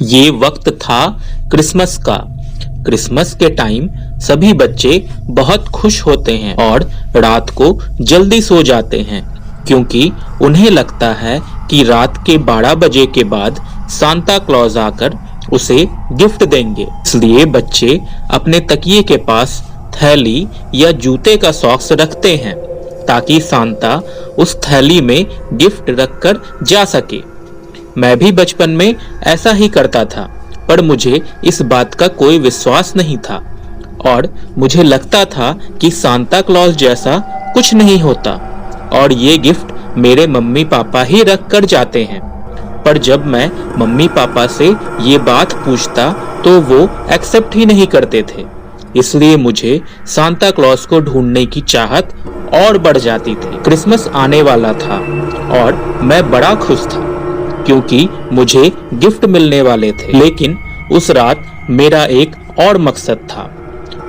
ये वक्त था क्रिसमस का। क्रिसमस के टाइम सभी बच्चे बहुत खुश होते हैं और रात को जल्दी सो जाते हैं, क्योंकि उन्हें लगता है कि रात के 12 बजे के बाद सांता क्लॉज आकर उसे गिफ्ट देंगे। इसलिए बच्चे अपने तकिए के पास थैली या जूते का सॉक्स रखते हैं ताकि सांता उस थैली में गिफ्ट रखकर जा सके। मैं भी बचपन में ऐसा ही करता था, पर मुझे इस बात का कोई विश्वास नहीं था और मुझे लगता था कि सांता क्लॉज जैसा कुछ नहीं होता और ये गिफ्ट मेरे मम्मी पापा ही रख कर जाते हैं। पर जब मैं मम्मी पापा से ये बात पूछता तो वो एक्सेप्ट ही नहीं करते थे, इसलिए मुझे सांता क्लॉज को ढूंढने की चाहत और बढ़ जाती थी। क्रिसमस आने वाला था और मैं बड़ा खुश था क्योंकि मुझे गिफ्ट मिलने वाले थे। लेकिन उस रात मेरा एक और मकसद था।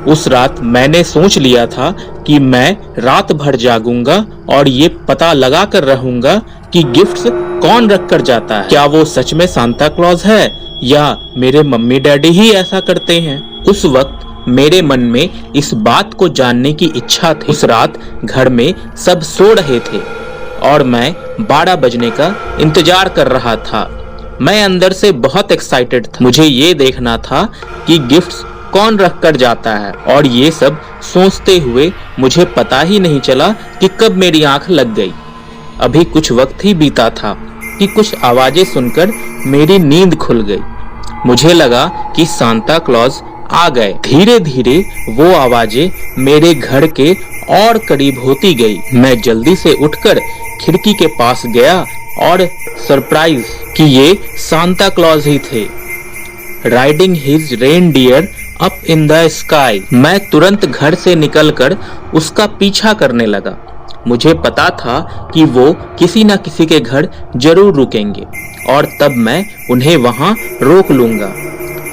उस रात मैंने सोच लिया था कि मैं रात भर जागूंगा और ये पता लगा कर रहूंगा कि गिफ्ट्स कौन रख कर जाता है। क्या वो सच में सांता क्लॉज है या मेरे मम्मी डैडी ही ऐसा करते हैं। उस वक्त मेरे मन में इस बात को जानने की इच्छा थी। उस रात घर में सब सो रहे थे और मैं 12 बजने का इंतजार कर रहा था। मैं अंदर से बहुत एक्साइटेड था। मुझे ये देखना था कि गिफ्ट्स कौन रख कर जाता है, और ये सब सोचते हुए मुझे पता ही नहीं चला कि कब मेरी आंख लग गई। अभी कुछ वक्त ही बीता था कि कुछ आवाजें सुनकर मेरी नींद खुल गई। मुझे लगा कि सांता क्लॉज आ गए। धीरे धीरे वो आवाजें मेरे घर के और करीब होती गई। मैं जल्दी से उठकर खिड़की के पास गया और सरप्राइज कि ये सांता क्लॉज ही थे, riding his reindeer up in the sky. मैं तुरंत घर से निकलकर उसका पीछा करने लगा। मुझे पता था कि वो किसी न किसी के घर जरूर रुकेंगे और तब मैं उन्हें वहां रोक लूंगा।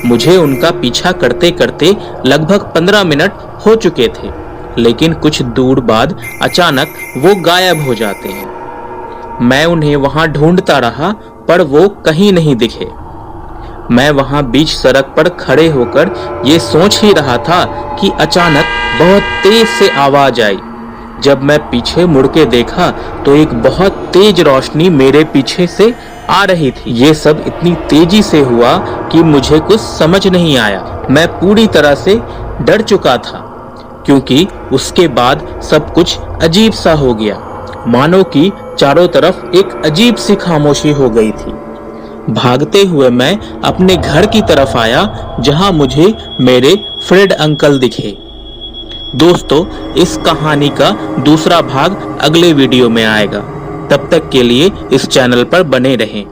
मुझे उनका पीछा करते करते लगभग 15 मिनट हो चुके थे, लेकिन कुछ दूर बाद अचानक वो गायब हो जाते हैं। मैं उन्हें वहां ढूंढता रहा, पर वो कहीं नहीं दिखे। मैं वहां बीच सड़क पर खड़े होकर ये सोच ही रहा था कि अचानक बहुत तेज से आवाज आई। जब मैं पीछे मुड़ के देखा तो एक बहुत तेज रोशनी मेरे पीछे से आ रही थी। ये सब इतनी तेजी से हुआ कि मुझे कुछ समझ नहीं आया। मैं पूरी तरह से डर चुका था क्योंकि उसके बाद सब कुछ अजीब सा हो गया, मानो कि चारों तरफ एक अजीब सी खामोशी हो गई थी। भागते हुए मैं अपने घर की तरफ आया जहां मुझे मेरे फ्रेड अंकल दिखे। दोस्तों, इस कहानी का दूसरा भाग अगले वीडियो में आएगा। तब तक के लिए इस चैनल पर बने रहें।